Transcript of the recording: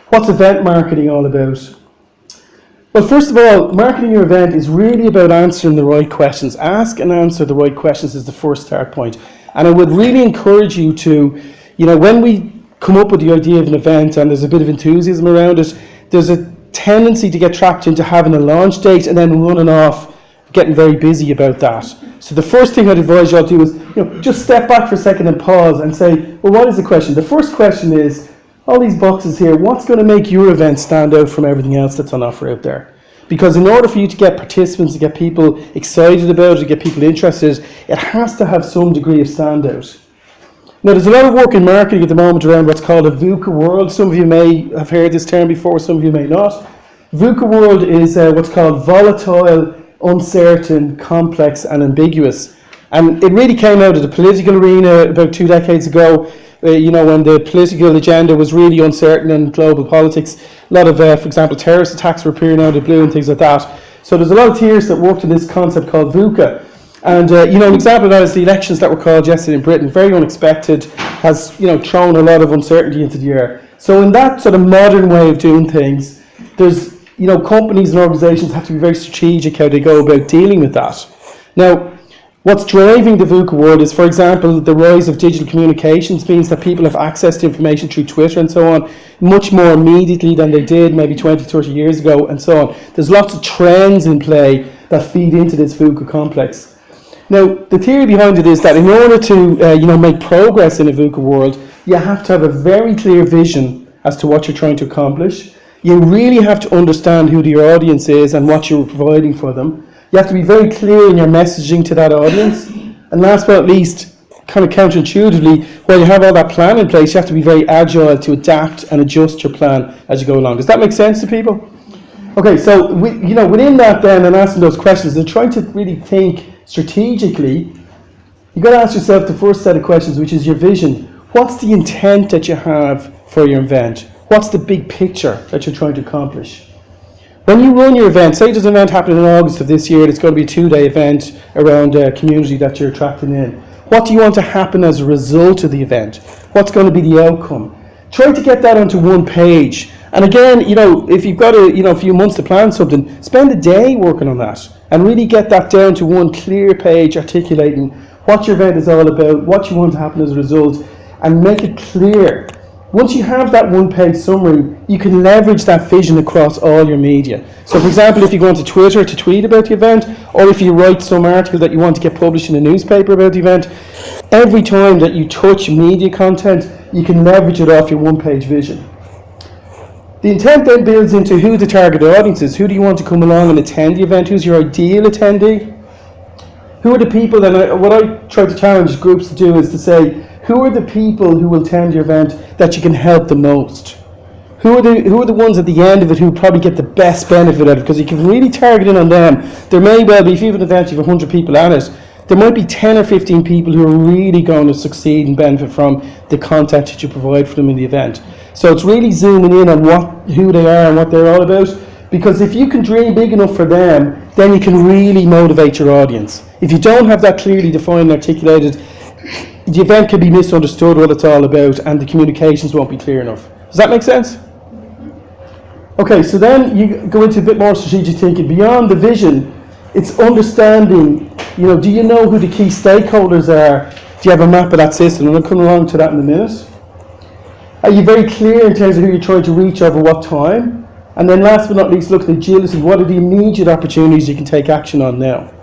What's event marketing all about? Well, first of all, marketing your event is really about answering the right questions. Ask and answer the right questions is the first start point. And I would really encourage you to, when we come up with the idea of an event and there's a bit of enthusiasm around it, there's a tendency to get trapped into having a launch date and then running off, getting very busy about that. So the first thing I'd advise you all to do is, just step back for a second and pause and say, well, what is the question? The first question is, all these boxes here, what's going to make your event stand out from everything else that's on offer out there? Because in order for you to get participants, to get people excited about it, to get people interested, it has to have some degree of standout. Now, there's a lot of work in marketing at the moment around what's called a VUCA world. Some of you may have heard this term before, some of you may not. VUCA world is what's called volatile, uncertain, complex, and ambiguous. And it really came out of the political arena about 2 decades ago. When the political agenda was really uncertain in global politics. A lot of, for example, terrorist attacks were appearing out of the blue and things like that. So there's a lot of theorists that worked on this concept called VUCA. And, an example of that is the elections that were called yesterday in Britain. Very unexpected, has, thrown a lot of uncertainty into the air. So in that sort of modern way of doing things, there's, companies and organizations have to be very strategic how they go about dealing with that. Now, what's driving the VUCA world is, for example, the rise of digital communications means that people have access to information through Twitter and so on much more immediately than they did maybe 20, 30 years ago and so on. There's lots of trends in play that feed into this VUCA complex. Now, the theory behind it is that in order to make progress in a VUCA world, you have to have a very clear vision as to what you're trying to accomplish. You really have to understand who your audience is and what you're providing for them. You have to be very clear in your messaging to that audience. And last but not least, kind of counterintuitively, while you have all that plan in place, you have to be very agile to adapt and adjust your plan as you go along. Does that make sense to people? Okay, so within that then, and asking those questions, and trying to really think strategically, you've got to ask yourself the first set of questions, which is your vision. What's the intent that you have for your event? What's the big picture that you're trying to accomplish? When you run your event, say there's an event happening in August of this year, it's going to be a 2-day event around a community that you're attracting in. What do you want to happen as a result of the event? What's going to be the outcome? Try to get that onto one page. And again, if you've got a few months to plan something, spend a day working on that and really get that down to one clear page articulating what your event is all about, what you want to happen as a result, and make it clear. Once you have that one-page summary, you can leverage that vision across all your media. So, for example, if you go onto Twitter to tweet about the event, or if you write some article that you want to get published in a newspaper about the event, every time that you touch media content, you can leverage it off your one-page vision. The intent then builds into who the target audience is. Who do you want to come along and attend the event? Who's your ideal attendee? Who are the people that what I try to challenge groups to do is to say, who are the people who will attend your event that you can help the most? Who are the ones at the end of it who probably get the best benefit out of it? Because you can really target in on them. There may well be, if you have an event, you have 100 people at it, there might be 10 or 15 people who are really going to succeed and benefit from the content that you provide for them in the event. So it's really zooming in on who they are and what they're all about. Because if you can dream big enough for them, then you can really motivate your audience. If you don't have that clearly defined and articulated, the event can be misunderstood what it's all about and the communications won't be clear enough. Does that make sense? Okay, so then you go into a bit more strategic thinking. Beyond the vision, it's understanding, do you know who the key stakeholders are? Do you have a map of that system? And I'll come along to that in a minute. Are you very clear in terms of who you're trying to reach over what time? And then last but not least, look at agility. What are the immediate opportunities you can take action on now?